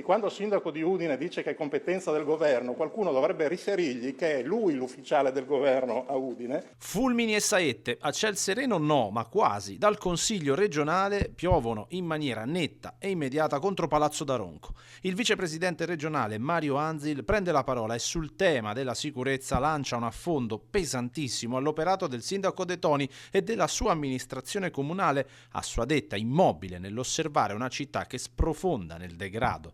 quando il sindaco di Udine dice che è competenza del governo, qualcuno dovrebbe riferirgli che è lui l'ufficiale del governo a Udine. Fulmini e saette, a ciel sereno no, ma quasi. Dal Consiglio regionale piovono in maniera netta e immediata contro Palazzo d'Aronco. Il vicepresidente regionale Mario Anzil prende la parola e sul tema della sicurezza lancia un affondo pesantissimo all'operato del sindaco De Toni e della sua amministrazione comunale, a sua detta immobile nell'osservare una città che sprofonda nel degrado.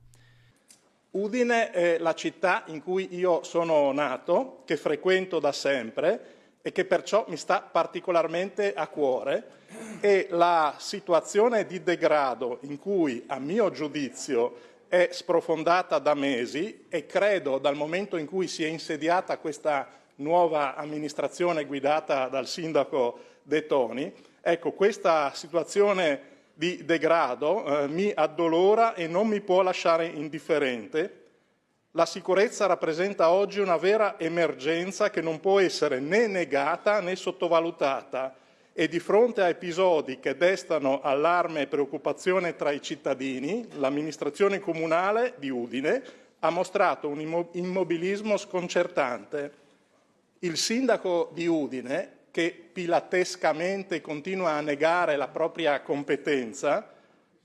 Udine è la città in cui io sono nato, che frequento da sempre e che perciò mi sta particolarmente a cuore, e la situazione di degrado in cui, a mio giudizio, è sprofondata da mesi, e credo dal momento in cui si è insediata questa nuova amministrazione guidata dal sindaco De Toni, ecco, questa situazione di degrado mi addolora e non mi può lasciare indifferente. La sicurezza rappresenta oggi una vera emergenza che non può essere né negata né sottovalutata, e di fronte a episodi che destano allarme e preoccupazione tra i cittadini, l'amministrazione comunale di Udine ha mostrato un immobilismo sconcertante. Il sindaco di Udine, che pilatescamente continua a negare la propria competenza,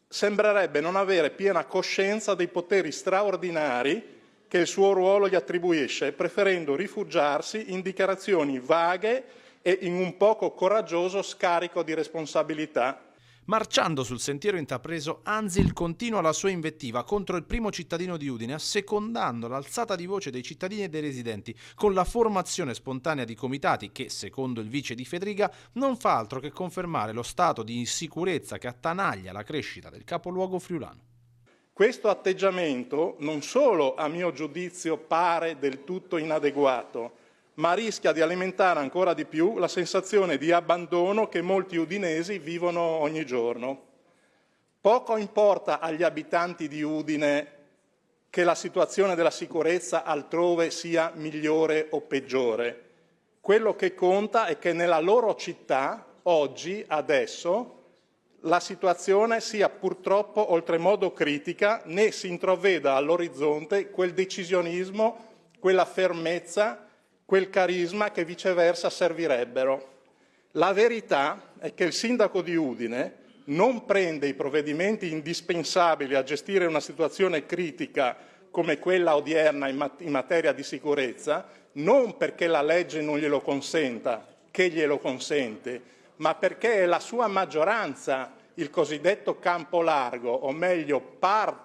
sembrerebbe non avere piena coscienza dei poteri straordinari che il suo ruolo gli attribuisce, preferendo rifugiarsi in dichiarazioni vaghe e in un poco coraggioso scarico di responsabilità. Marciando sul sentiero intrapreso, Anzil continua la sua invettiva contro il primo cittadino di Udine, assecondando l'alzata di voce dei cittadini e dei residenti, con la formazione spontanea di comitati che, secondo il vice di Fedriga, non fa altro che confermare lo stato di insicurezza che attanaglia la crescita del capoluogo friulano. Questo atteggiamento non solo, a mio giudizio, pare del tutto inadeguato, ma rischia di alimentare ancora di più la sensazione di abbandono che molti udinesi vivono ogni giorno. Poco importa agli abitanti di Udine che la situazione della sicurezza altrove sia migliore o peggiore. Quello che conta è che nella loro città, oggi, adesso, la situazione sia purtroppo oltremodo critica, né si intraveda all'orizzonte quel decisionismo, quella fermezza, quel carisma che viceversa servirebbero. La verità è che il sindaco di Udine non prende i provvedimenti indispensabili a gestire una situazione critica come quella odierna in materia di sicurezza, non perché la legge non glielo consenta, che glielo consente, ma perché è la sua maggioranza, il cosiddetto campo largo, o meglio parte